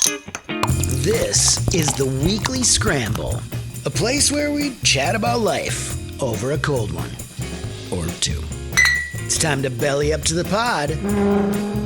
This is the Weekly Scramble, a place where we chat about life over a cold one or two. It's time to belly up to the pod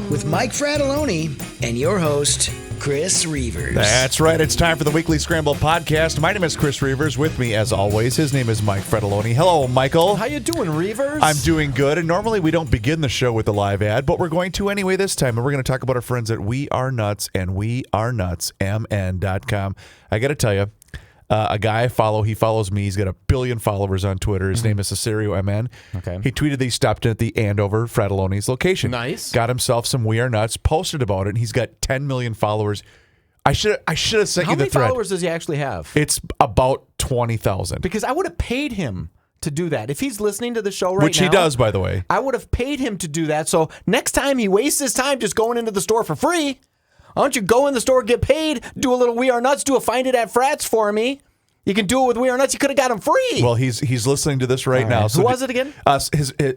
with Mike Fratelloni and your host, Chris Reavers. That's right. It's time for the Weekly Scramble podcast. My name is Chris Reavers. With me, as always, his name is Mike Fratelloni. Hello, Michael. How you doing, Reavers? I'm doing good. And normally we don't begin the show with a live ad, but we're going to anyway this time. And we're going to talk about our friends at We Are Nuts and We Are Nuts, MnDot.com. I got to tell you, a guy I follow, he follows me. He's got 1 billion followers on Twitter. His name is Cesario MN. Okay. He tweeted that he stopped in at the Andover Fratelloni's location. Nice. Got himself some We Are Nuts, posted about it, and he's got 10 million followers. I should have sent you the thread. How many followers does he actually have? It's about 20,000. Because I would have paid him to do that. If he's listening to the show right now. Which he does, by the way. I would have paid him to do that. So next time he wastes his time just going into the store for free, why don't you go in the store, get paid, do a little We Are Nuts, do a Find It at Frats for me. You can do it with We Are Nuts. You could have got him free. Well, he's listening to this right now. Who was it again?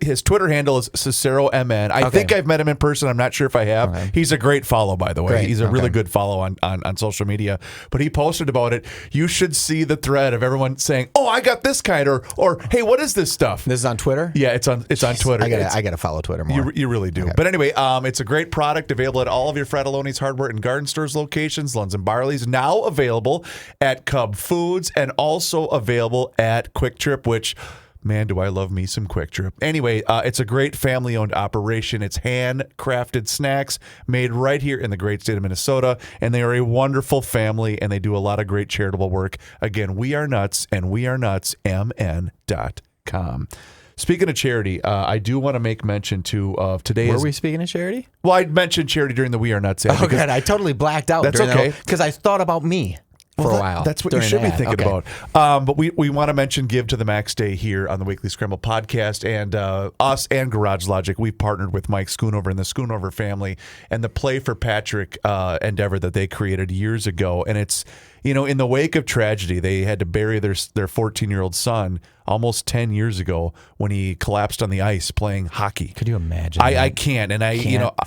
His Twitter handle is Cicero MN. I think I've met him in person. I'm not sure if I have. Okay. He's a great follow, by the way. Great. He's a really good follow on social media. But he posted about it. You should see the thread of everyone saying, "Oh, I got this kind," or "Hey, what is this stuff?" This is on Twitter? Yeah, it's on Twitter. I gotta follow Twitter more. You really do. Okay. But anyway, it's a great product available at all of your Fratelloni's Hardware and Garden Stores locations. Lunds and Barley's now available at Cub Foods and also available at Quick Trip, which, man, do I love me some Quick Trip. Anyway, it's a great family-owned operation. It's handcrafted snacks made right here in the great state of Minnesota, and they are a wonderful family, and they do a lot of great charitable work. Again, We Are Nuts and We Are Nuts, MN.com. Speaking of charity, I do want to make mention, too, of today. Were we speaking of charity? Well, I mentioned charity during the We Are Nuts ad. Oh, good. I totally blacked out. That's okay. Because I thought about me. For a while. That's what you should be thinking about. But we want to mention Give to the Max Day here on the Weekly Scramble podcast. And us and Garage Logic, we've partnered with Mike Schoonover and the Schoonover family and the Play for Patrick endeavor that they created years ago. And it's, in the wake of tragedy, they had to bury their 14-year-old son almost 10 years ago when he collapsed on the ice playing hockey. Could you imagine? I can't. And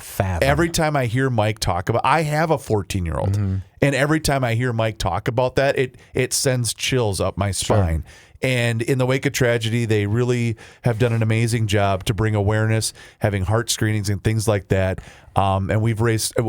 fathom. Every time I hear Mike talk about, I have a 14-year-old, and every time I hear Mike talk about that, it sends chills up my spine. Sure. And in the wake of tragedy, they really have done an amazing job to bring awareness, having heart screenings and things like that. And we've raised a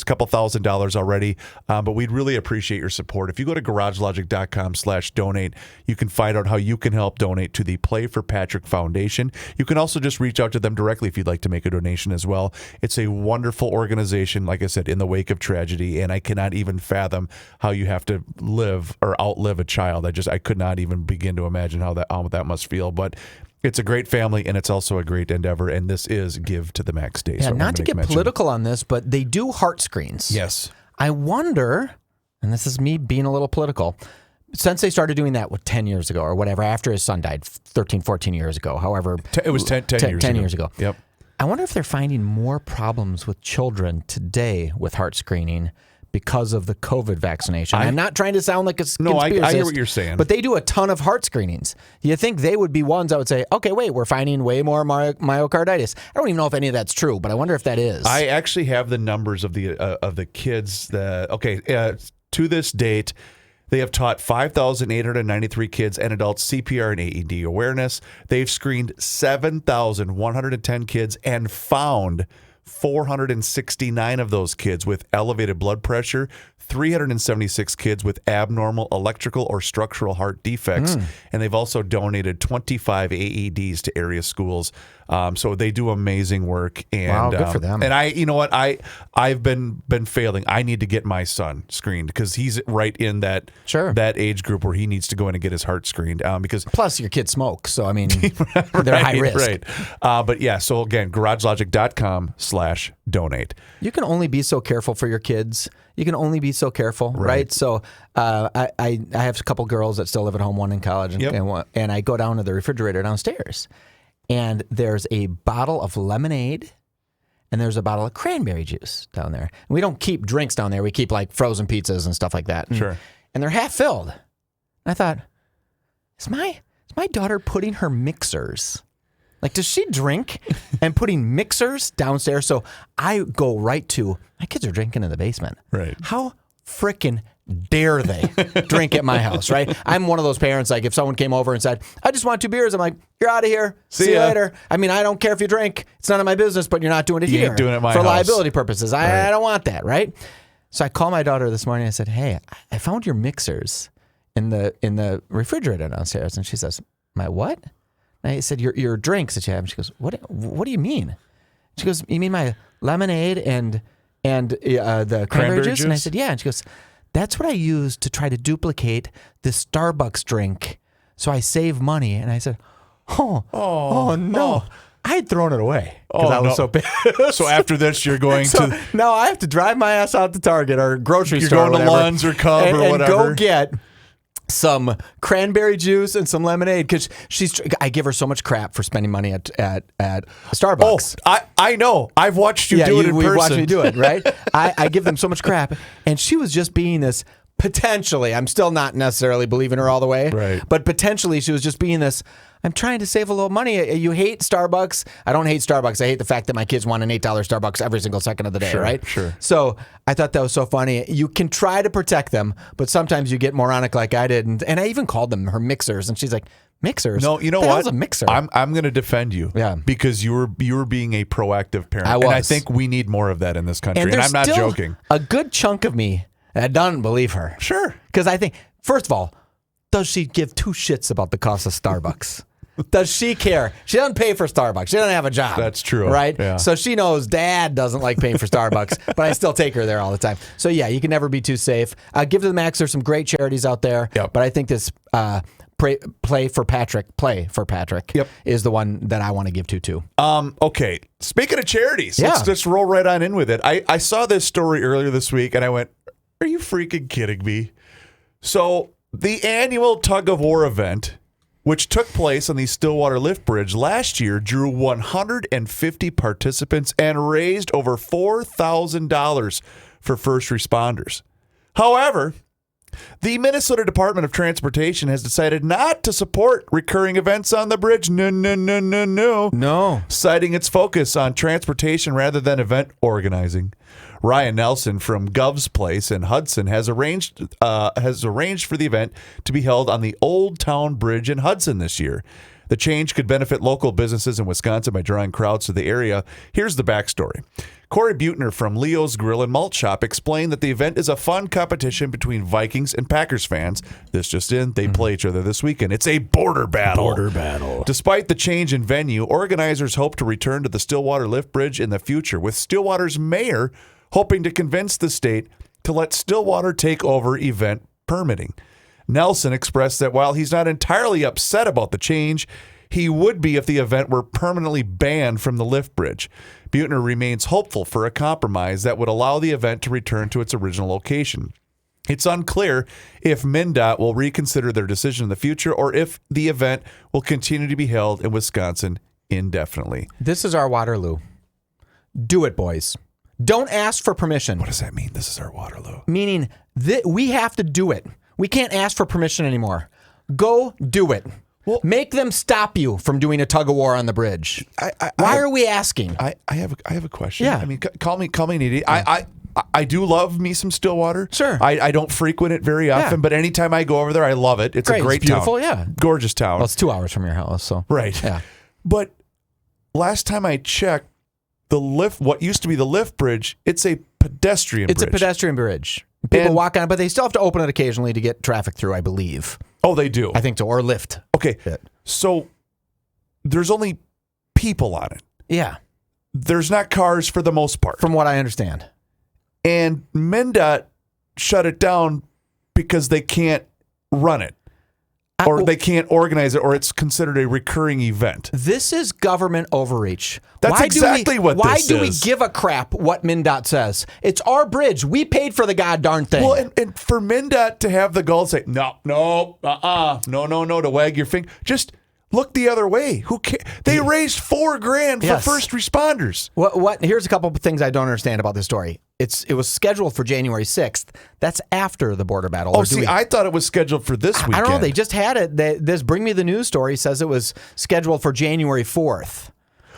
couple $1,000s already, but we'd really appreciate your support. If you go to garagelogic.com/donate, you can find out how you can help donate to the Play for Patrick Foundation. You can also just reach out to them directly if you'd like to make a donation as well. It's a wonderful organization, like I said, in the wake of tragedy, and I cannot even fathom how you have to live or outlive a child. I could not even begin to imagine how that must feel, but it's a great family, and it's also a great endeavor, and this is Give to the Max Day. Yeah, so not to get political on this, but they do heart screens. Yes. I wonder, and this is me being a little political, since they started doing that 10 years ago or whatever, after his son died 13, 14 years ago, however. It was 10 years ago. Yep. I wonder if they're finding more problems with children today with heart screening because of the COVID vaccination. I'm not trying to sound like a conspiracist. No, I hear what you're saying. But they do a ton of heart screenings. You think they would be ones that would say, okay, wait, we're finding way more myocarditis. I don't even know if any of that's true, but I wonder if that is. I actually have the numbers of the kids to this date. They have taught 5,893 kids and adults CPR and AED awareness. They've screened 7,110 kids and found 469 of those kids with elevated blood pressure, 376 kids with abnormal electrical or structural heart defects, and they've also donated 25 AEDs to area schools. So they do amazing work. And, wow, good for them. And I've been failing. I need to get my son screened because he's right in that age group where he needs to go in and get his heart screened. Because plus your kids smoke, so I mean they're high risk. Right. But yeah, so again, garagelogic.com/donate. You can only be so careful for your kids. You can only be so careful, right? So I have a couple girls that still live at home, one in college, and I go down to the refrigerator downstairs, and there's a bottle of lemonade, and there's a bottle of cranberry juice down there. And we don't keep drinks down there. We keep like frozen pizzas and stuff like that. Sure. And they're half filled. And I thought, is my daughter putting her mixers? Like, does she drink and putting mixers downstairs? So I go right to, my kids are drinking in the basement. Right. How frickin' dare they drink at my house, right? I'm one of those parents, like if someone came over and said, I just want 2 beers, I'm like, you're out of here. See you later. I mean, I don't care if you drink. It's none of my business, but you're not doing it here. You ain't doing it at my for house. liability purposes. I don't want that, right? So I called my daughter this morning. I said, hey, I found your mixers in the refrigerator downstairs. And she says, my what? And I said, your drinks that you have. And she goes, what do you mean? She goes, you mean my lemonade and the cranberry juice? And I said, yeah. And she goes, that's what I use to try to duplicate the Starbucks drink so I save money. And I said, oh no. I had thrown it away because I was so pissed. So after this, you're going to... No, I have to drive my ass out to Target or grocery You're store. going to Lund's or Cub or whatever. And go get some cranberry juice and some lemonade because I give her so much crap for spending money at Starbucks. Oh, I know. I've watched you do it in person. You've watched me do it, right? I give them so much crap. And she was just being this, potentially, I'm still not necessarily believing her all the way, right? But potentially she was just being this, I'm trying to save a little money. You hate Starbucks. I don't hate Starbucks. I hate the fact that my kids want an $8 Starbucks every single second of the day, right? Sure. So I thought that was so funny. You can try to protect them, but sometimes you get moronic like I did. And I even called them her mixers. And she's like, mixers? No, you know what? what? Hell's a mixer? I'm going to defend you. Yeah. Because you were being a proactive parent. I was. And I think we need more of that in this country. And I'm not joking. A good chunk of me that doesn't believe her. Sure. Because I think, first of all, does she give 2 shits about the cost of Starbucks? Does she care? She doesn't pay for Starbucks. She doesn't have a job. That's true. Right? Yeah. So she knows Dad doesn't like paying for Starbucks, but I still take her there all the time. So yeah, you can never be too safe. Give to the Max. There's some great charities out there. Yep. But I think this Play for Patrick is the one that I want to give to too. Okay. Speaking of charities, Yeah. let's just roll right on in with it. I saw this story earlier this week and I went, are you freaking kidding me? So the annual tug of war event, which took place on the Stillwater Lift Bridge last year, drew 150 participants and raised over $4,000 for first responders. However, the Minnesota Department of Transportation has decided not to support recurring events on the bridge. No. Citing its focus on transportation rather than event organizing. Ryan Nelson from Gov's Place in Hudson has arranged for the event to be held on the Old Town Bridge in Hudson this year. The change could benefit local businesses in Wisconsin by drawing crowds to the area. Here's the backstory. Corey Butner from Leo's Grill and Malt Shop explained that the event is a fun competition between Vikings and Packers fans. This just in, they play each other this weekend. It's a border battle. Despite the change in venue, organizers hope to return to the Stillwater Lift Bridge in the future, with Stillwater's mayor hoping to convince the state to let Stillwater take over event permitting. Nelson expressed that while he's not entirely upset about the change, he would be if the event were permanently banned from the lift bridge. Butner remains hopeful for a compromise that would allow the event to return to its original location. It's unclear if MnDOT will reconsider their decision in the future or if the event will continue to be held in Wisconsin indefinitely. This is our Waterloo. Do it, boys. Don't ask for permission. What does that mean? This is our Waterloo. Meaning we have to do it. We can't ask for permission anymore. Go do it. Well, make them stop you from doing a tug of war on the bridge. Why are we asking? I have a question. Yeah. I mean, call me an idiot. I do love me some Stillwater. Sure. I don't frequent it very often, but anytime I go over there, I love it. It's a great it's beautiful, town. Yeah. Gorgeous town. Well, it's 2 hours from your house, so. Right. Yeah. But last time I checked, what used to be the lift bridge, it's a pedestrian bridge. It's a pedestrian bridge. People walk on it, but they still have to open it occasionally to get traffic through, I believe. Oh, they do? I think so, or lift. Okay. So there's only people on it. Yeah. There's not cars for the most part. From what I understand. And MnDOT shut it down because they can't run it. Or they can't organize it, or it's considered a recurring event. This is government overreach. That's exactly what this is. Why do we give a crap what MnDOT says? It's our bridge. We paid for the goddamn thing. Well, and for MnDOT to have the gall to say, no, to wag your finger, just look the other way. Who cares? They raised $4,000 for first responders. What? Here's a couple of things I don't understand about this story. It was scheduled for January 6th. That's after the border battle. Oh, I thought it was scheduled for this weekend. I don't know. They just had it. This Bring Me the News story says it was scheduled for January 4th.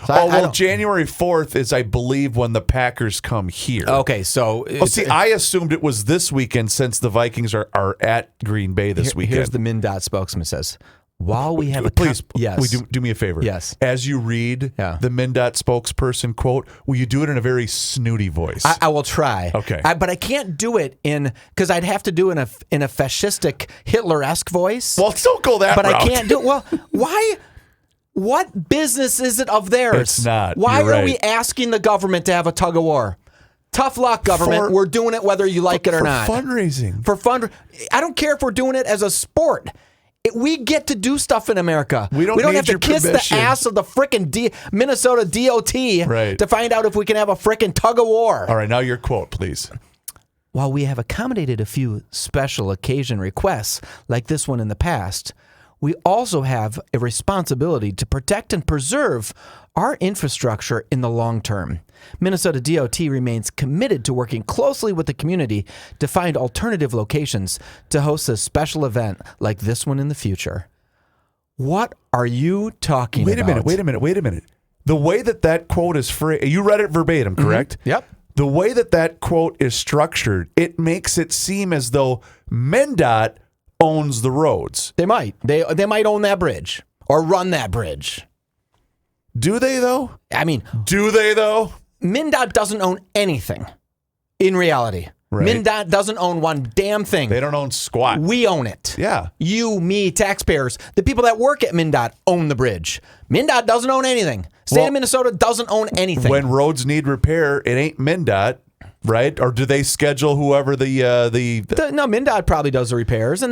So January 4th is, I believe, when the Packers come here. Okay, so... I assumed it was this weekend since the Vikings are at Green Bay this weekend. Here's the MnDot spokesman says, while we have Please, yes. do me a favor. Yes. As you read the MnDot spokesperson quote, will you do it in a very snooty voice? I will try. Okay. But I can't do it because I'd have to do it in a fascistic Hitler-esque voice. Well, don't go that route. But I can't do it. Well, why? What business is it of theirs? It's not. Why You're are right. we asking the government to have a tug of war? Tough luck, government. We're doing it whether you like it or not. Fundraising. For fun. I don't care if we're doing it as a sport. We get to do stuff in America. We don't have to your kiss permission. the ass of the frickin' Minnesota DOT to find out if we can have a frickin' tug of war. All right, now your quote, please. While we have accommodated a few special occasion requests like this one in the past, we also have a responsibility to protect and preserve our infrastructure in the long term. Minnesota DOT remains committed to working closely with the community to find alternative locations to host a special event like this one in the future. What are you talking about? Wait a minute. The way that quote is phrased, you read it verbatim, correct? Mm-hmm. Yep. The way that quote is structured, it makes it seem as though MnDOT owns the roads. They might. They might own that bridge or run that bridge. Do they, though? I mean... Do they, though? MnDOT doesn't own anything in reality. Right. MnDOT doesn't own one damn thing. They don't own squat. We own it. Yeah. You, me, taxpayers, the people that work at MnDOT own the bridge. MnDOT doesn't own anything. State of Minnesota doesn't own anything. When roads need repair, it ain't MnDOT, right? Or do they schedule whoever No, MnDOT probably does the repairs,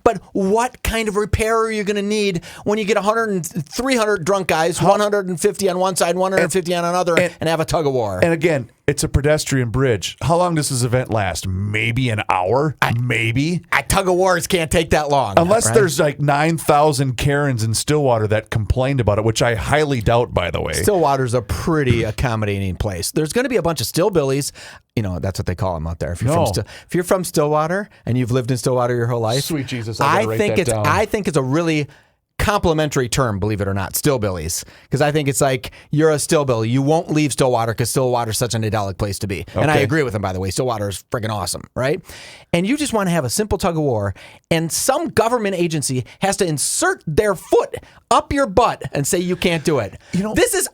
but what kind of repair are you going to need when you get 300 drunk guys, 150 on one side, 150 on another, and have a tug of war? And again, it's a pedestrian bridge. How long does this event last? Maybe an hour? Maybe. Tug of wars can't take that long. Unless there's like 9,000 Karens in Stillwater that complained about it, which I highly doubt, by the way. Stillwater's a pretty accommodating place. There's going to be a bunch of stillbillies. That's what they call them out there. If you're from Stillwater and you've lived in Stillwater your whole life, sweet Jesus, I think it's a really complimentary term, believe it or not, stillbillies, because I think it's like you're a stillbilly. You won't leave Stillwater because Stillwater's such an idyllic place to be. Okay. And I agree with them, by the way. Stillwater is freaking awesome, right? And you just want to have a simple tug of war, and some government agency has to insert their foot up your butt and say you can't do it. This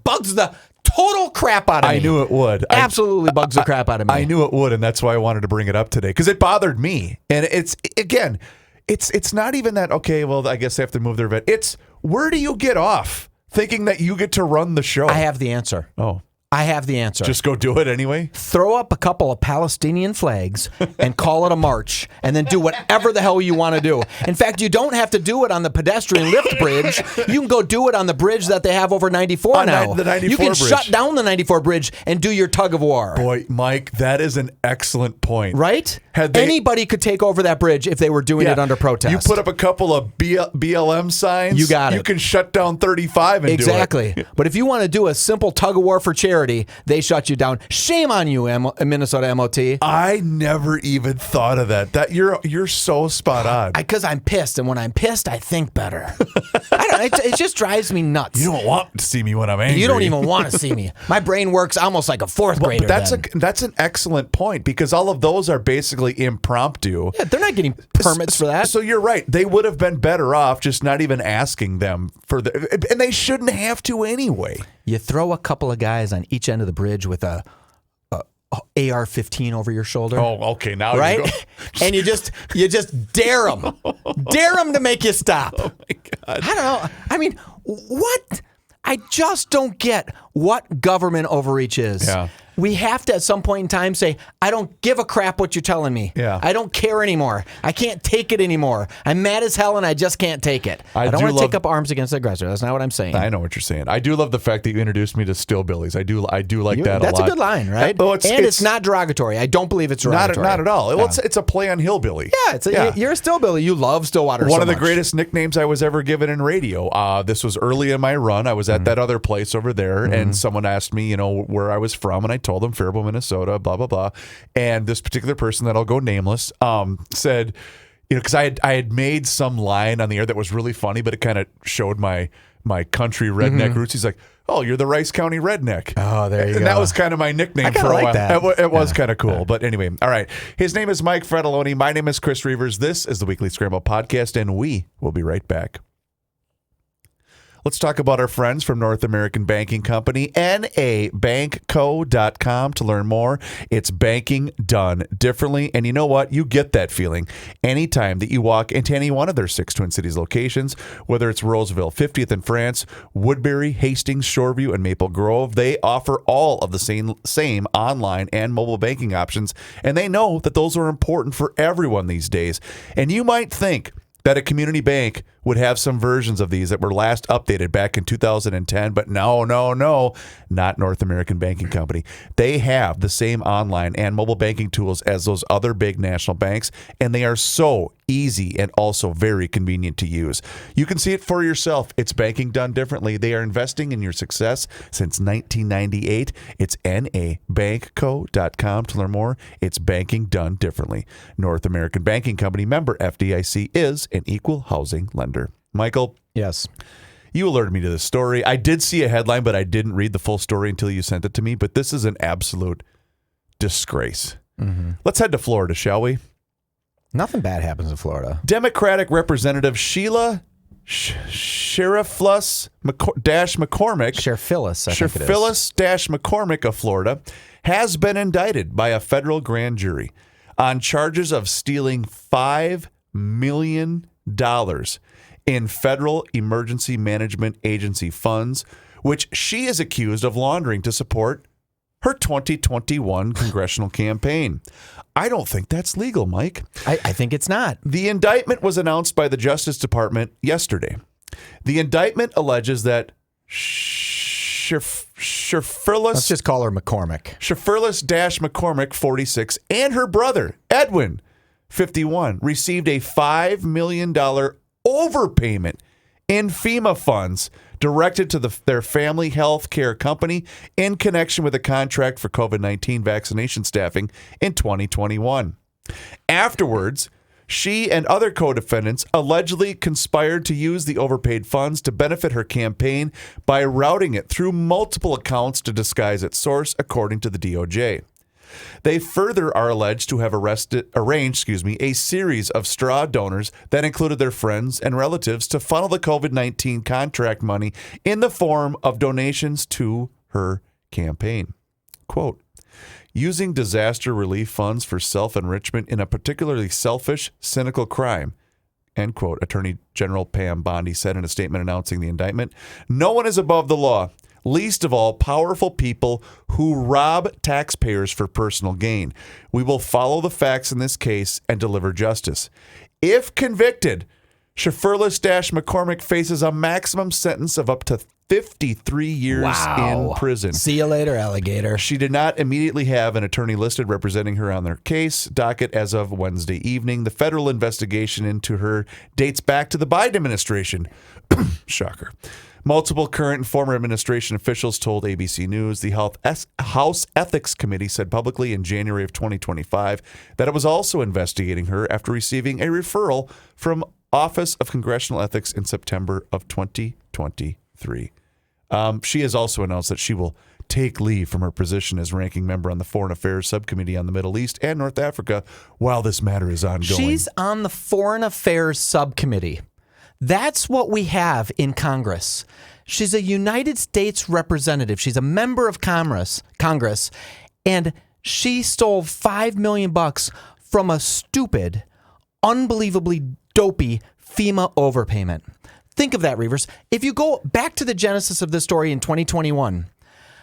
bugs the total crap out of me. I knew it would. Absolutely bugs the crap out of me. I knew it would, and that's why I wanted to bring it up today, because it bothered me. And it's not even that, okay, well, I guess they have to move their event. It's, where do you get off thinking that you get to run the show? I have the answer. Oh. I have the answer. Just go do it anyway? Throw up a couple of Palestinian flags and call it a march, and then do whatever the hell you want to do. In fact, you don't have to do it on the pedestrian lift bridge. You can go do it on the bridge that they have over 94 now. The 94 you can bridge. shut down the 94 bridge and do your tug of war. Boy, Mike, that is an excellent point. Right? Anybody could take over that bridge if they were doing it under protest. You put up a couple of BLM signs. You got it. You can shut down 35 and do it. Exactly. But if you want to do a simple tug of war for charity, they shut you down. Shame on you, Minnesota MOT. I never even thought of that. That you're so spot on. Because I'm pissed, and when I'm pissed, I think better. It just drives me nuts. You don't want to see me when I'm angry. You don't even want to see me. My brain works almost like a fourth grader. But that's an excellent point, because all of those are basically impromptu. Yeah, they're not getting permits for that. So you're right. They would have been better off just not even asking them for and they shouldn't have to anyway. You throw a couple of guys on each end of the bridge with a AR-15 over your shoulder. Oh, okay. Now right, and you just dare them, to make you stop. Oh my God! I don't know. I mean, what? I just don't get what government overreach is. Yeah. We have to, at some point in time, say, I don't give a crap what you're telling me. Yeah. I don't care anymore. I can't take it anymore. I'm mad as hell, and I just can't take it. I don't want to take up arms against the aggressor. That's not what I'm saying. I know what you're saying. I do love the fact that you introduced me to stillbillies. I do like that a lot. That's a good line, right? It's not derogatory. I don't believe it's derogatory. Not at all. Yeah. It's a play on hillbilly. Yeah, you're a stillbilly. You love Stillwater One of the greatest nicknames I was ever given in radio. This was early in my run. I was at that other place over there, and someone asked me, where I was from, and I told them Faribault, Minnesota, blah, blah, blah. And this particular person that I'll go nameless said, because I had made some line on the air that was really funny, but it kind of showed my my country redneck roots. He's like, "Oh, you're the Rice County redneck." Oh, there you go. And that was kind of my nickname for a while. That. It was kind of cool. But anyway, all right. His name is Mike Fratelloni. My name is Chris Reavers. This is the Weekly Scramble Podcast, and we will be right back. Let's talk about our friends from North American Banking Company, nabankco.com to learn more. It's banking done differently. And you know what? You get that feeling anytime that you walk into any one of their 6 Twin Cities locations, whether it's Roseville, 50th in France, Woodbury, Hastings, Shoreview, and Maple Grove. They offer all of the same online and mobile banking options, and they know that those are important for everyone these days. And you might think that a community bank would have some versions of these that were last updated back in 2010, but no, not North American Banking Company. They have the same online and mobile banking tools as those other big national banks, and they are so easy and also very convenient to use. You can see it for yourself. It's banking done differently. They are investing in your success since 1998. It's nabankco.com to learn more. It's banking done differently. North American Banking Company, member FDIC, is an equal housing lender. Michael? Yes. You alerted me to this story. I did see a headline, but I didn't read the full story until you sent it to me. But this is an absolute disgrace. Let's head to Florida, shall we? Nothing bad happens in Florida. Democratic Representative Sheila Cherfilus-McCormick. Cherfilus-McCormick of Florida has been indicted by a federal grand jury on charges of stealing $5 million in Federal Emergency Management Agency funds, which she is accused of laundering to support her 2021 congressional campaign. I don't think that's legal, Mike. I think it's not. The indictment was announced by the Justice Department yesterday. The indictment alleges that Cherfilus... Let's just call her McCormick. Cherfilus-McCormick, 46, and her brother, Edwin, 51, received a $5 million overpayment in FEMA funds directed to their family health care company in connection with a contract for COVID-19 vaccination staffing in 2021. Afterwards, she and other co-defendants allegedly conspired to use the overpaid funds to benefit her campaign by routing it through multiple accounts to disguise its source, according to the DOJ. They further are alleged to have arranged a series of straw donors that included their friends and relatives to funnel the COVID-19 contract money in the form of donations to her campaign. Quote, using disaster relief funds for self-enrichment in a particularly selfish, cynical crime, end quote, Attorney General Pam Bondi said in a statement announcing the indictment. No one is above the law. Least of all, powerful people who rob taxpayers for personal gain. We will follow the facts in this case and deliver justice. If convicted, Cherfilus-McCormick faces a maximum sentence of up to 53 years in prison. See you later, alligator. She did not immediately have an attorney listed representing her on their case docket as of Wednesday evening. The federal investigation into her dates back to the Biden administration. Shocker. Multiple current and former administration officials told ABC News the House Ethics Committee said publicly in January of 2025 that it was also investigating her after receiving a referral from Office of Congressional Ethics in September of 2023. She has also announced that she will take leave from her position as ranking member on the Foreign Affairs Subcommittee on the Middle East and North Africa while this matter is ongoing. She's on the Foreign Affairs Subcommittee. That's what we have in Congress. She's a United States representative. She's a member of Congress, and she stole $5 million from a stupid, unbelievably dopey FEMA overpayment. Think of that, Reavers. If you go back to the genesis of this story in 2021,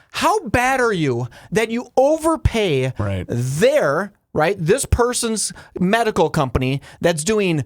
how bad are you that you overpay this person's medical company that's doing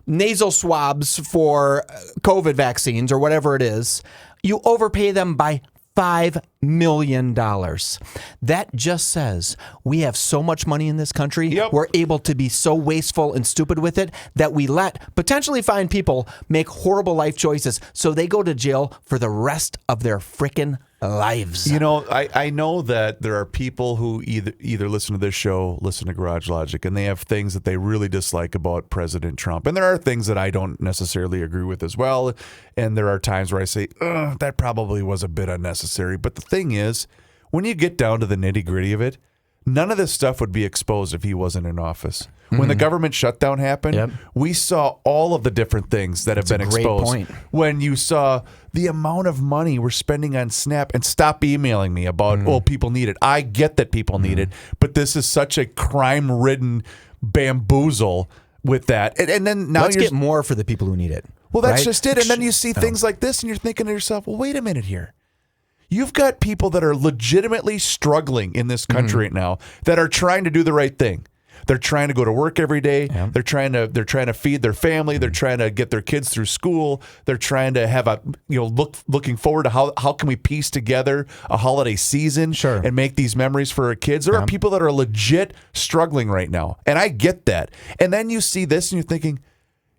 nasal swabs for COVID vaccines or whatever it is, you overpay them by $5 million. That just says we have so much money in this country, we're able to be so wasteful and stupid with it that we let potentially fine people make horrible life choices so they go to jail for the rest of their frickin' lives. You know, I know that there are people who either listen to this show, listen to Garage Logic, and they have things that they really dislike about President Trump. And there are things that I don't necessarily agree with as well. And there are times where I say, that probably was a bit unnecessary. But the thing is, when you get down to the nitty-gritty of it, none of this stuff would be exposed if he wasn't in office. When the government shutdown happened, we saw all of the different things that have been exposed. Point. When you saw the amount of money we're spending on SNAP, and stop emailing me about, people need it. I get that people need it, but this is such a crime-ridden bamboozle with that. And then now let's get more for the people who need it. Well, that's just it. And then you see things like this, and you're thinking to yourself, well, wait a minute here. You've got people that are legitimately struggling in this country right now that are trying to do the right thing. They're trying to go to work every day. Yeah. They're trying to feed their family. They're trying to get their kids through school. They're trying to have looking forward to how can we piece together a holiday season and make these memories for our kids. There are people that are legit struggling right now, and I get that. And then you see this, and you're thinking,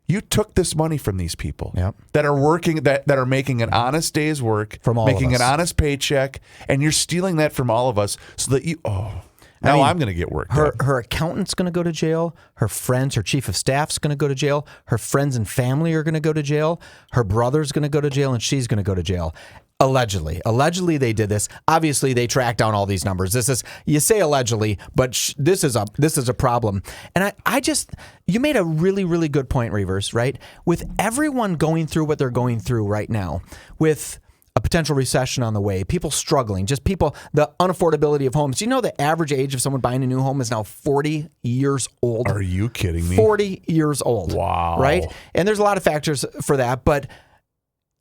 you took this money from these people that are working, that are making an honest day's work, from all making of us. an honest paycheck, and you're stealing that from all of us so that you. Now I'm going to get worked up. Her accountant's going to go to jail. Her friends, her chief of staff's going to go to jail. Her friends and family are going to go to jail. Her brother's going to go to jail, and she's going to go to jail. Allegedly they did this. Obviously, they tracked down all these numbers. You say allegedly, but this is a problem. And you made a really, really good point, Reavers, right? With everyone going through what they're going through right now, with a potential recession on the way, people struggling, the unaffordability of homes. You know, the average age of someone buying a new home is now 40 years old. Are you kidding me? 40 years old. Wow. Right? And there's a lot of factors for that, but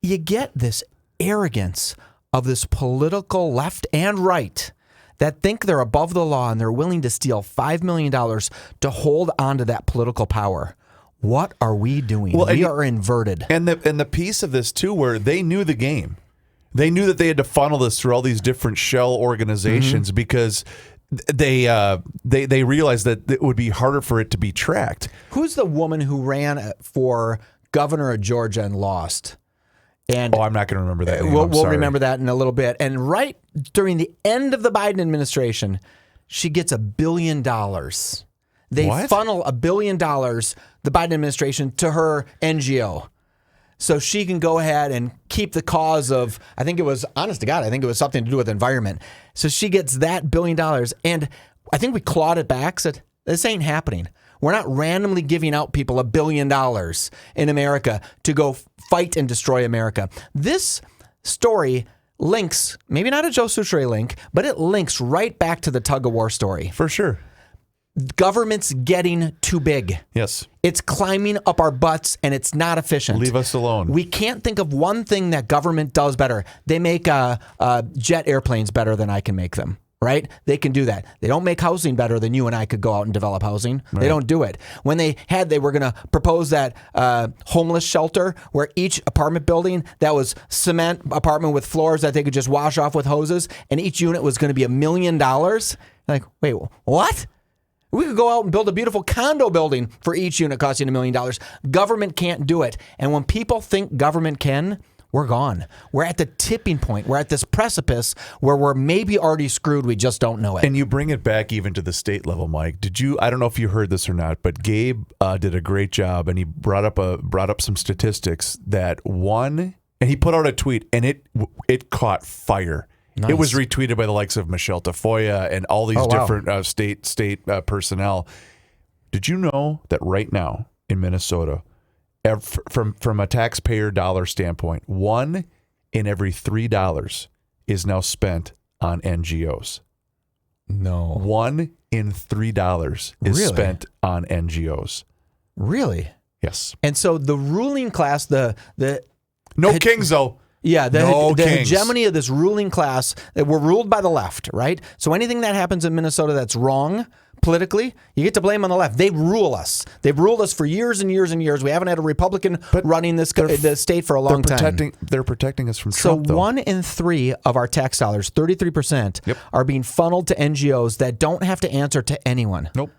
you get this arrogance of this political left and right that think they're above the law and they're willing to steal $5 million to hold on to that political power. What are we doing? Well, we are inverted. And the piece of this, too, where they knew the game. They knew that they had to funnel this through all these different shell organizations because they realized that it would be harder for it to be tracked. Who's the woman who ran for governor of Georgia and lost? And I'm not going to remember that name. We'll remember that in a little bit. And right during the end of the Biden administration, she gets $1 billion. They funnel $1 billion, the Biden administration, to her NGO. So she can go ahead and keep the cause of, honest to God, I think it was something to do with the environment. So she gets that $1 billion. And I think we clawed it back, said, this ain't happening. We're not randomly giving out people $1 billion in America to go fight and destroy America. This story links, maybe not a Joe Souchere link, but it links right back to the tug-of-war story. For sure. Government's getting too big. Yes. It's climbing up our butts, and it's not efficient. Leave us alone. We can't think of one thing that government does better. They make jet airplanes better than I can make them. Right? They can do that. They don't make housing better than you and I could go out and develop housing. Right. They don't do it. When they were going to propose that homeless shelter where each apartment building that was cement apartment with floors that they could just wash off with hoses, and each unit was going to be $1 million. Like, wait, what? We could go out and build a beautiful condo building for each unit costing $1 million. Government can't do it. And when people think government can, we're gone. We're at the tipping point. We're at this precipice where we're maybe already screwed. We just don't know it. And you bring it back even to the state level, Mike. I don't know if you heard this or not, but Gabe did a great job, and he brought up some statistics that and he put out a tweet, and it caught fire. Nice. It was retweeted by the likes of Michelle Tafoya and all these different state personnel. Did you know that right now in Minnesota, from a taxpayer dollar standpoint, 1 in every $3 is now spent on NGOs? No. 1 in $3 is spent on NGOs. Really? Yes. And so the ruling class, no kings though. Yeah, the hegemony of this ruling class, we're ruled by the left, right? So anything that happens in Minnesota that's wrong politically, you get to blame on the left. They rule us. They've ruled us for years and years and years. We haven't had a Republican running the state for a long time. They're protecting us from Trump, so 1 in 3 of our tax dollars, 33%, are being funneled to NGOs that don't have to answer to anyone. Nope.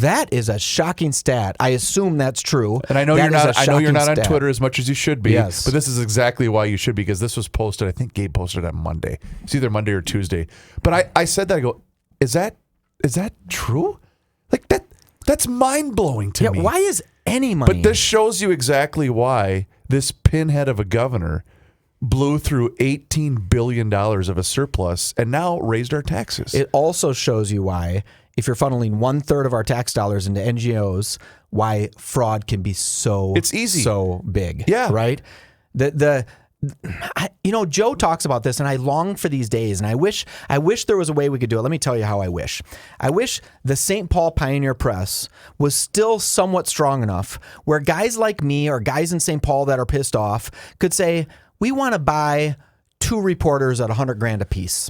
That is a shocking stat. I assume that's true. And I know you're not on Twitter as much as you should be. Yes. But this is exactly why you should be, because this was posted. I think Gabe posted it on Monday. It's either Monday or Tuesday. But I said that. I go, is that true? Like that's mind blowing to me. Why is any money? But this shows you exactly why this pinhead of a governor blew through $18 billion of a surplus and now raised our taxes. It also shows you why, if you're funneling 1/3 of our tax dollars into NGOs, why fraud can be so big. Yeah. Right? Joe talks about this, and I long for these days, and I wish there was a way we could do it. Let me tell you how I wish. I wish the St. Paul Pioneer Press was still somewhat strong enough where guys like me or guys in St. Paul that are pissed off could say, we want to buy 2 reporters at $100,000 a piece.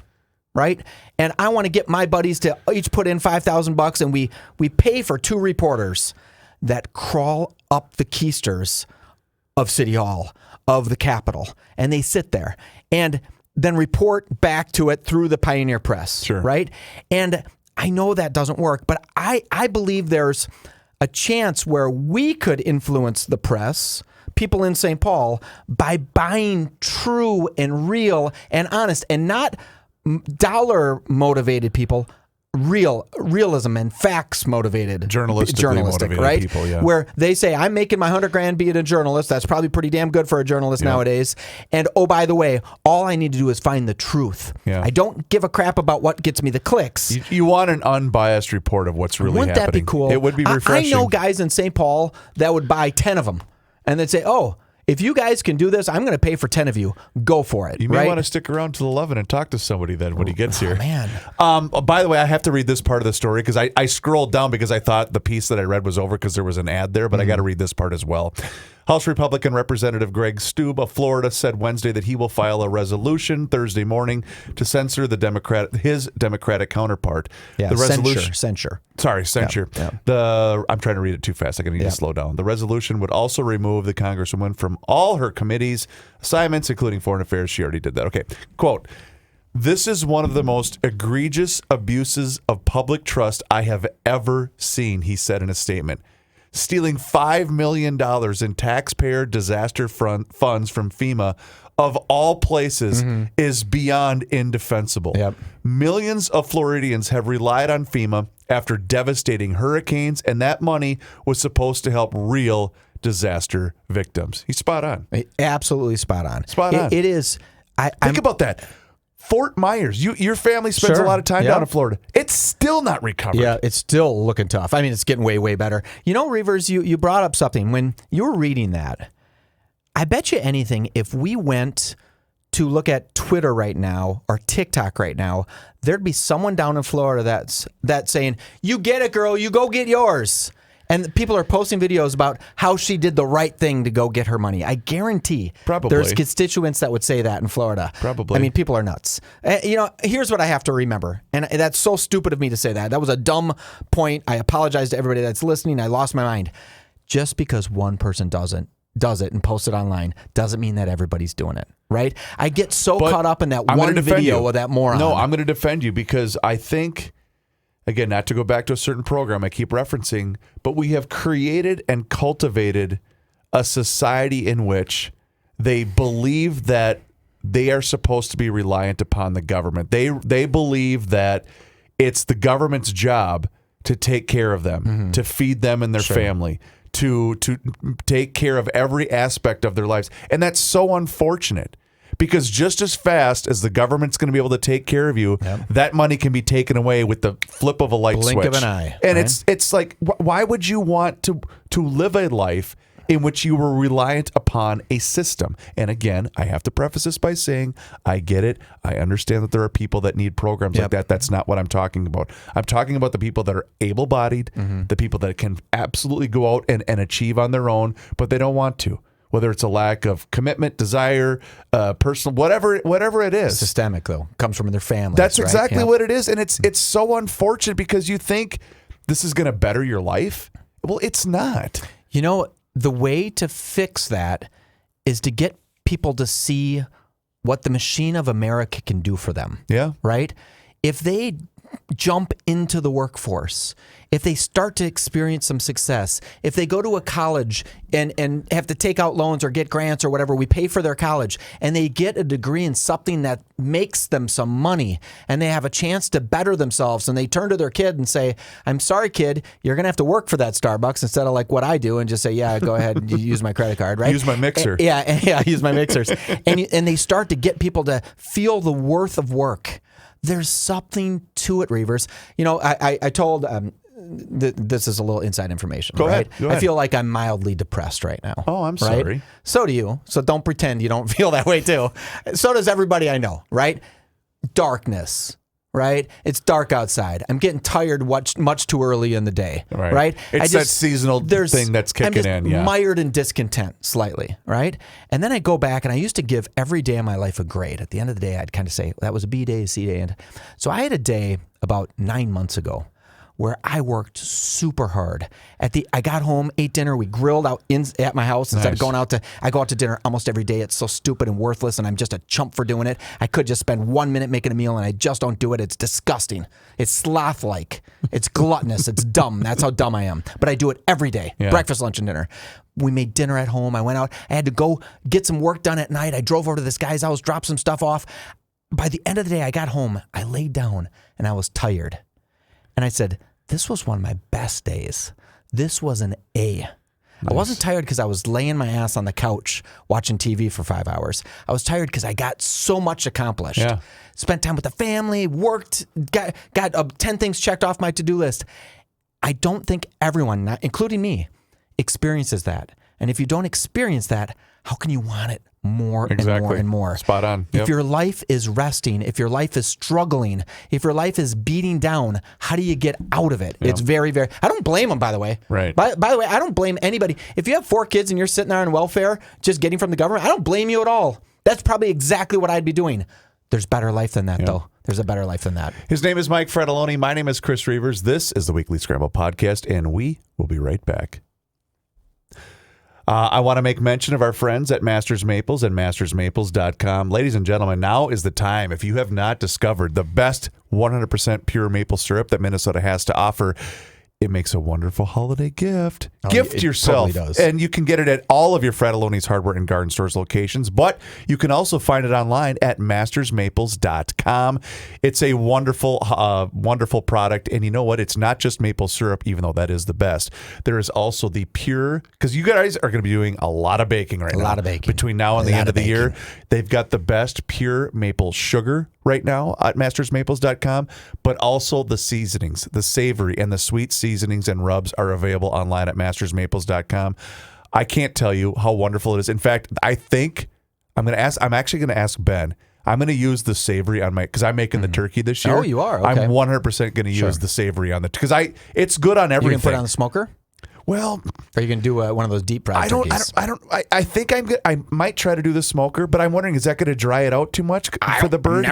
Right? And I want to get my buddies to each put in $5,000, and we pay for 2 reporters that crawl up the keisters of City Hall, of the Capitol, and they sit there and then report back to it through the Pioneer Press. Sure. Right? And I know that doesn't work, but I believe there's a chance where we could influence the press, people in St. Paul, by buying true and real and honest and not dollar motivated people, realism and facts motivated, journalistic motivated right? people, yeah. Where they say, I'm making my $100,000 being a journalist. That's probably pretty damn good for a journalist nowadays. And oh, by the way, all I need to do is find the truth. Yeah. I don't give a crap about what gets me the clicks. You want an unbiased report of what's really happening. Wouldn't that be cool? It would be refreshing. I know guys in St. Paul that would buy 10 of them, and they'd say, oh, if you guys can do this, I'm going to pay for 10 of you. Go for it. You may want to stick around till 11 and talk to somebody then when he gets here. Man. By the way, I have to read this part of the story because I scrolled down because I thought the piece that I read was over because there was an ad there, but I got to read this part as well. House Republican Representative Greg Stube of Florida said Wednesday that he will file a resolution Thursday morning to censor his Democratic counterpart. Yeah, the resolution, censure. Sorry, censure. Yeah. I'm trying to read it too fast. I'm going to need to slow down. The resolution would also remove the congresswoman from all her committees' assignments, including foreign affairs. She already did that. Okay. Quote, "This is one of the most egregious abuses of public trust I have ever seen," he said in a statement. Stealing $5 million in taxpayer disaster funds from FEMA, of all places, is beyond indefensible. Yep. Millions of Floridians have relied on FEMA after devastating hurricanes, and that money was supposed to help real disaster victims. He's spot on. Absolutely spot on. Spot on. It is. Think about that. Fort Myers, your family spends a lot of time down in Florida. It's still not recovered. Yeah, it's still looking tough. I mean, it's getting way, way better. You know, Reavers, you brought up something. When you were reading that, I bet you anything, if we went to look at Twitter right now or TikTok right now, there'd be someone down in Florida that's saying, you get it, girl, you go get yours. And people are posting videos about how she did the right thing to go get her money. I guarantee there's constituents that would say that in Florida. Probably. I mean, people are nuts. Here's what I have to remember. And that's so stupid of me to say that. That was a dumb point. I apologize to everybody that's listening. I lost my mind. Just because one person does it and posts it online doesn't mean that everybody's doing it, right? I get so caught up in that one video of that moron. No, I'm going to defend you because I think... Again, not to go back to a certain program I keep referencing, but we have created and cultivated a society in which they believe that they are supposed to be reliant upon the government. They believe that it's the government's job to take care of them, to feed them and their family, to take care of every aspect of their lives. And that's so unfortunate. Because just as fast as the government's going to be able to take care of you, that money can be taken away with the flip of a light switch. Blink of an eye. And it's like, why would you want to live a life in which you were reliant upon a system? And again, I have to preface this by saying, I get it. I understand that there are people that need programs like that. That's not what I'm talking about. I'm talking about the people that are able-bodied, the people that can absolutely go out and achieve on their own, but they don't want to. Whether it's a lack of commitment, desire, personal, whatever it is. Systemic, though. Comes from their family. That's exactly what it is. And it's so unfortunate because you think this is going to better your life. Well, it's not. You know, the way to fix that is to get people to see what the machine of America can do for them. Yeah. Right? If they jump into the workforce, if they start to experience some success, if they go to a college and have to take out loans or get grants or whatever, we pay for their college, and they get a degree in something that makes them some money, and they have a chance to better themselves, and they turn to their kid and say, I'm sorry, kid, you're going to have to work for that Starbucks, instead of like what I do and just say, yeah, go ahead and use my credit card, right? Use my mixer. Use my mixers. and they start to get people to feel the worth of work. There's something to it, Reavers. You know, I told... this is a little inside information. Go right? ahead. I feel like I'm mildly depressed right now. Oh, I'm right? sorry. So do you. So don't pretend you don't feel that way too. So does everybody I know, right? Darkness, right? It's dark outside. I'm getting tired much too early in the day, right? It's that seasonal thing that's kicking in. Yeah. Mired in discontent slightly, right? And then I go back, and I used to give every day of my life a grade. At the end of the day, I'd kind of say, that was a B day, a C day. And so I had a day about 9 months ago where I worked super hard. I got home, ate dinner, we grilled out at my house instead of going out to. I go out to dinner almost every day. It's so stupid and worthless, and I'm just a chump for doing it. I could just spend 1 minute making a meal, and I just don't do it. It's disgusting. It's sloth-like. It's gluttonous. It's dumb. That's how dumb I am. But I do it every day. Yeah. Breakfast, lunch, and dinner. We made dinner at home. I went out. I had to go get some work done at night. I drove over to this guy's house, dropped some stuff off. By the end of the day, I got home. I laid down, and I was tired. And I said, this was one of my best days. This was an A. Nice. I wasn't tired because I was laying my ass on the couch watching TV for 5 hours. I was tired because I got so much accomplished. Yeah. Spent time with the family, worked, got 10 things checked off my to-do list. I don't think everyone, including me, experiences that. And if you don't experience that, how can you want it more and more and more? Spot on. Yep. If your life is resting, if your life is struggling, if your life is beating down, how do you get out of it? Yep. It's very, very... I don't blame them, by the way. Right. By the way, I don't blame anybody. If you have 4 kids and you're sitting there on welfare just getting from the government, I don't blame you at all. That's probably exactly what I'd be doing. There's better life than that, though. There's a better life than that. His name is Mike Fratelloni. My name is Chris Reavers. This is the Weekly Scramble Podcast, and we will be right back. I want to make mention of our friends at Masters Maples and mastersmaples.com. Ladies and gentlemen, now is the time. If you have not discovered the best 100% pure maple syrup that Minnesota has to offer, it makes a wonderful holiday gift. Gift yourself. Totally does. And you can get it at all of your Fratelloni's Hardware and Garden Stores locations, but you can also find it online at mastersmaples.com. It's a wonderful, wonderful product. And you know what? It's not just maple syrup, even though that is the best. There is also the pure, because you guys are going to be doing a lot of baking right now. A lot of baking. Between now and the end of the year. They've got the best pure maple sugar right now at mastersmaples.com, but also the seasonings, the savory and the sweet seasonings and rubs are available online at mastersmaples.com. I can't tell you how wonderful it is. In fact, I think I'm actually going to ask Ben. I'm going to use the savory on because I'm making the turkey this year. Oh, you are? Okay. I'm 100% going to use the savory on because it's good on everything. You can put it on the smoker? Well, are you going to do one of those deep fried turkeys? I think I might try to do the smoker, but I'm wondering, is that going to dry it out too much for the bird?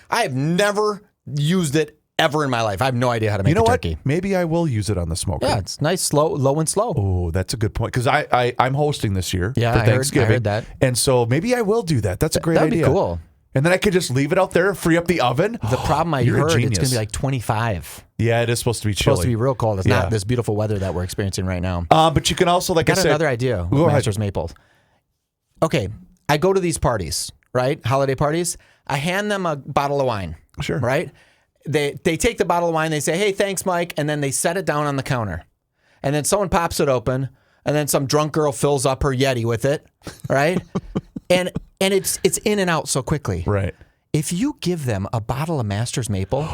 I have never used it ever in my life. I have no idea how to make a turkey. What? Maybe I will use it on the smoker. Yeah, it's nice, low and slow. Oh, that's a good point. Because I'm hosting this year for I Thanksgiving. heard that. And so maybe I will do that. That's a great idea. That'd be cool. And then I could just leave it out there, free up the oven. The problem I heard, it's going to be like 25. Yeah, it is supposed to be chilly. It's supposed to be real cold. It's not this beautiful weather that we're experiencing right now. But you can also, I said... another idea with Masters Maple. Okay, I go to these parties, right? Holiday parties. I hand them a bottle of wine. Sure. Right? They take the bottle of wine. They say, hey, thanks, Mike. And then they set it down on the counter. And then someone pops it open. And then some drunk girl fills up her Yeti with it. Right? And it's in and out so quickly. Right. If you give them a bottle of Masters Maple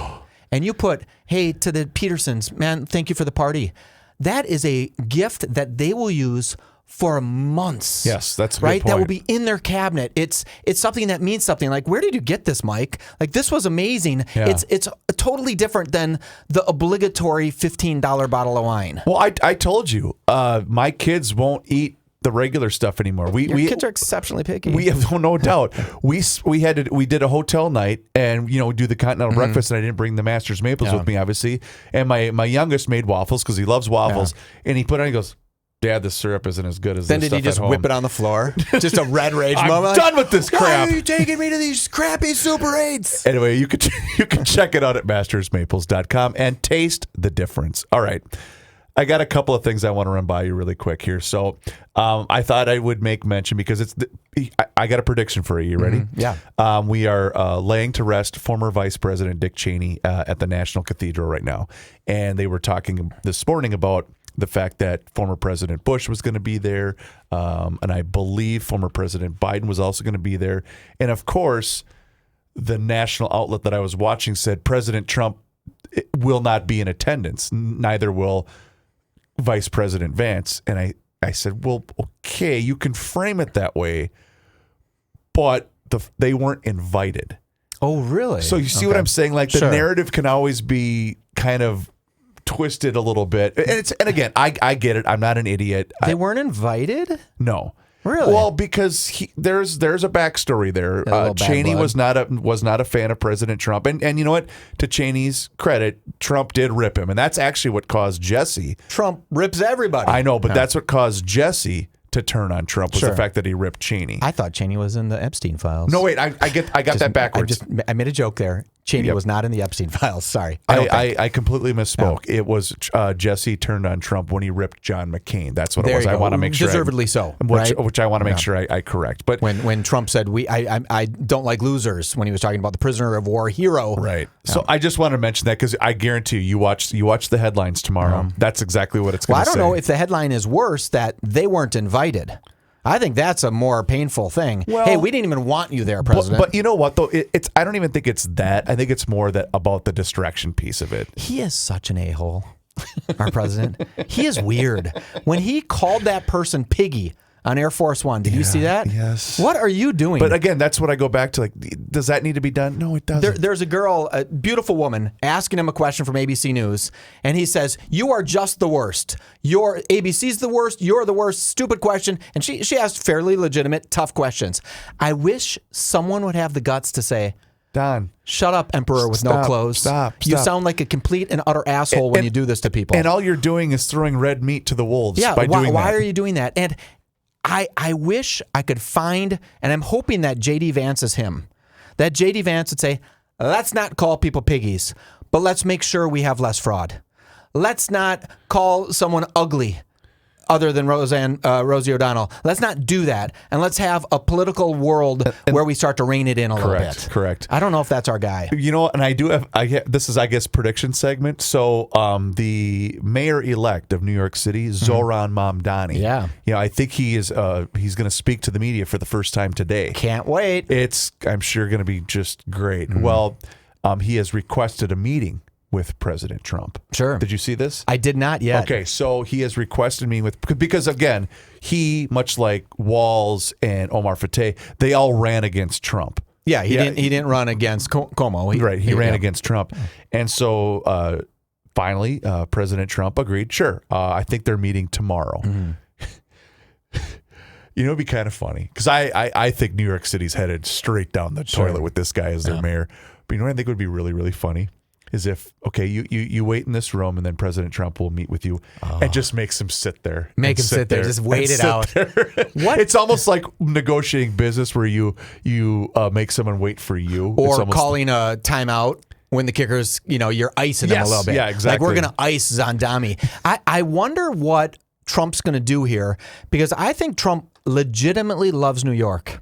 and you put, hey, to the Petersons, man, thank you for the party. That is a gift that they will use for months. Yes, that's a good right. point. That will be in their cabinet. It's something that means something. Like, where did you get this, Mike? Like, this was amazing. Yeah. It's totally different than the obligatory $15 bottle of wine. Well, I told you, my kids won't eat the regular stuff anymore. Your kids are exceptionally picky. We have no doubt. We did a hotel night and do the continental breakfast, and I didn't bring the Masters Maples with me, obviously. And my youngest made waffles because he loves waffles, and he put it on. He goes, Dad, the syrup isn't as good as Then this did he stuff just at home. whip it on the floor? Just a red rage I'm moment? done with this Why crap. are you taking me to these crappy Super 8s? Anyway, you can check it out at mastersmaples.com and taste the difference. All right. I got a couple of things I want to run by you really quick here. So I thought I would make mention because I got a prediction for you. You ready? Yeah. We are laying to rest former Vice President Dick Cheney at the National Cathedral right now. And they were talking this morning about the fact that former President Bush was going to be there. And I believe former President Biden was also going to be there. And of course, the national outlet that I was watching said President Trump will not be in attendance. Neither will Vice President Vance. And I said, well, okay, you can frame it that way, but they weren't invited. Oh, really? So you see what I'm saying? Like the Sure. narrative can always be kind of twisted a little bit. And again, I get it. I'm not an idiot. They weren't invited? No. Really? Well, because there's a backstory there. A little bad Cheney blood. was not a fan of President Trump, and you know what? To Cheney's credit, Trump did rip him, and that's actually what caused Jesse. Trump rips everybody. I know, but that's what caused Jesse to turn on Trump was Sure. the fact that he ripped Cheney. I thought Cheney was in the Epstein files. No, wait, I got that backwards. I made a joke there. Cheney was not in the Epstein files. Sorry. I completely misspoke. It was Jesse turned on Trump when he ripped John McCain. That's what it There was. you I go. want to make sure. Deservedly so, right? Which I want to make sure I correct. But When Trump said I don't like losers when he was talking about the prisoner of war hero. right. So I just want to mention that because I guarantee you watch the headlines tomorrow. That's exactly what it's going Well, to I say. don't know if the headline is worse that they weren't invited. I think that's a more painful thing. Well, hey, we didn't even want you there, President. But you know what though? It's I don't even think it's that. I think it's more that about the distraction piece of it. He is such an a-hole, our president. He is weird. When he called that person piggy on Air Force One, did you see that? Yes. What are you doing? But again, that's what I go back to. Like, does that need to be done? No, it doesn't. There's a girl, a beautiful woman, asking him a question from ABC News, and he says, "You are just the worst. Your ABC's the worst. You're the worst. Stupid question." And she asked fairly legitimate, tough questions. I wish someone would have the guts to say, Don, "Shut up, Emperor with no Stop, clothes. stop. You sound like a complete and utter asshole when And- you do this to people." and all you're doing is throwing red meat to the wolves. Yeah, by doing why that. are you doing that? And I wish I could find, and I'm hoping that J.D. Vance is him, that J.D. Vance would say, let's not call people piggies, but let's make sure we have less fraud. Let's not call someone ugly other than Rosie O'Donnell. Let's not do that. And let's have a political world where we start to rein it in a little bit. Correct. I don't know if that's our guy. You know, and this is, I guess, prediction segment. So the mayor-elect of New York City, Zoran Mamdani. Yeah. You know, I think he's going to speak to the media for the first time today. Can't wait. It's, I'm sure, going to be just great. Well, he has requested a meeting with President Trump. Sure. Did you see this? I did not yet. Okay, so he has requested me because again, he, much like Walz and Omar Fateh, they all ran against Trump. Yeah, he didn't run against Cuomo. He ran against Trump. And so finally, President Trump agreed, sure, I think they're meeting tomorrow. You know, it'd be kind of funny because I think New York City's headed straight down the toilet with this guy as their mayor. But you know what I think would be really, really funny? Is if, okay, you wait in this room and then President Trump will meet with you and just makes him sit there. Make him sit there. Just wait it out. What? It's almost like negotiating business where you make someone wait for you. Or calling a timeout when the kickers, you're icing them a little bit. Yeah, exactly. Like we're going to ice Zandami. I wonder what Trump's going to do here because I think Trump legitimately loves New York.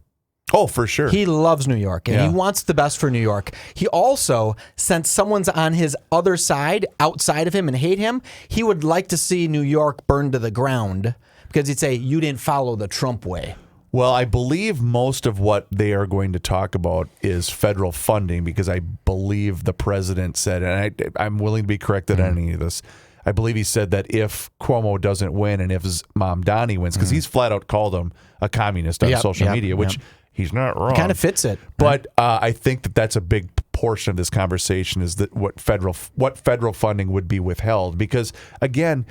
Oh, for sure. He loves New York, and Yeah. he wants the best for New York. He also, since someone's on his other side, outside of him, and hate him, he would like to see New York burned to the ground because he'd say, you didn't follow the Trump way. Well, I believe most of what they are going to talk about is federal funding because I believe the president said, and I'm willing to be corrected on any of this, I believe he said that if Cuomo doesn't win and if Mamdani wins, because he's flat out called him a communist on social media, which he's not wrong. Kind of fits it. But I think that that's a big portion of this conversation is that what federal funding would be withheld. Because, again,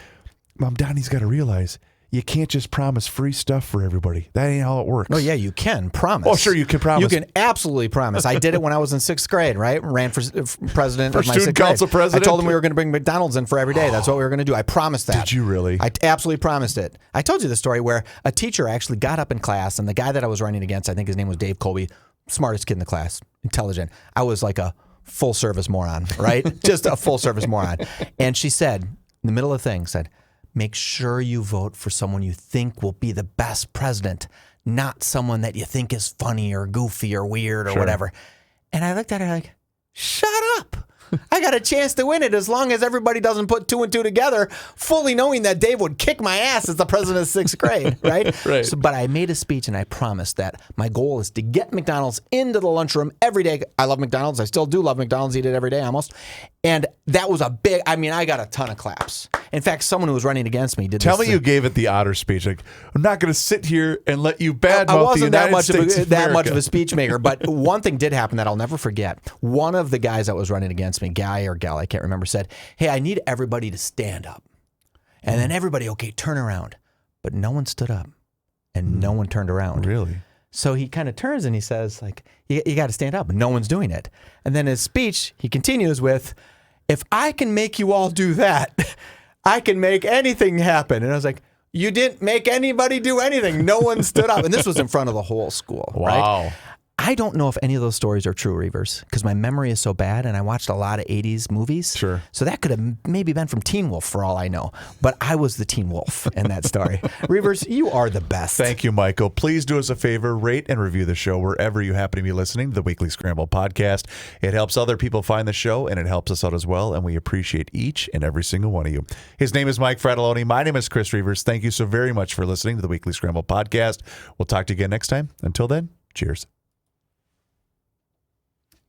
Mamdani's got to realize you can't just promise free stuff for everybody. That ain't how it works. No, yeah, you can promise. Oh, sure, you can promise. You can absolutely promise. I did it when I was in 6th grade, right? Ran for president of my student 6th grade. council president? I told them we were going to bring McDonald's in for every day. That's what we were going to do. I promised that. Did you really? I absolutely promised it. I told you the story where a teacher actually got up in class, and the guy that I was running against, I think his name was Dave Colby, smartest kid in the class, intelligent. I was like a full service moron, right? Just a full service moron. And she said, in the middle of the thing, said, make sure you vote for someone you think will be the best president, not someone that you think is funny or goofy or weird or whatever. And I looked at her like, shut up. I got a chance to win it as long as everybody doesn't put 2 and 2 together, fully knowing that Dave would kick my ass as the president of 6th grade, right? Right. So, but I made a speech and I promised that my goal is to get McDonald's into the lunchroom every day. I love McDonald's. I still do love McDonald's. Eat it every day almost. And that was a big, I mean, I got a ton of claps. In fact, someone who was running against me did Tell this me you gave it the otter speech. Like, I'm not going to sit here and let you badmouth the wasn't United States of that much of America. a speech maker, but one thing did happen that I'll never forget. One of the guys that was running against me, guy or gal, I can't remember, said, hey, I need everybody to stand up. And then everybody, okay, turn around. But no one stood up and no one turned around. Really? So he kind of turns and he says, like, you got to stand up, and no one's doing it. And then his speech, he continues with, if I can make you all do that, I can make anything happen. And I was like, you didn't make anybody do anything. No one stood up. And this was in front of the whole school. Wow. Right? I don't know if any of those stories are true, Reavers, because my memory is so bad, and I watched a lot of 80s movies. Sure. So that could have maybe been from Teen Wolf for all I know. But I was the Teen Wolf in that story. Reavers, you are the best. Thank you, Michael. Please do us a favor, rate and review the show wherever you happen to be listening to the Weekly Scramble podcast. It helps other people find the show, and it helps us out as well, and we appreciate each and every single one of you. His name is Mike Fratelloni. My name is Chris Reavers. Thank you so very much for listening to the Weekly Scramble podcast. We'll talk to you again next time. Until then, cheers.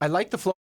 I like the flow.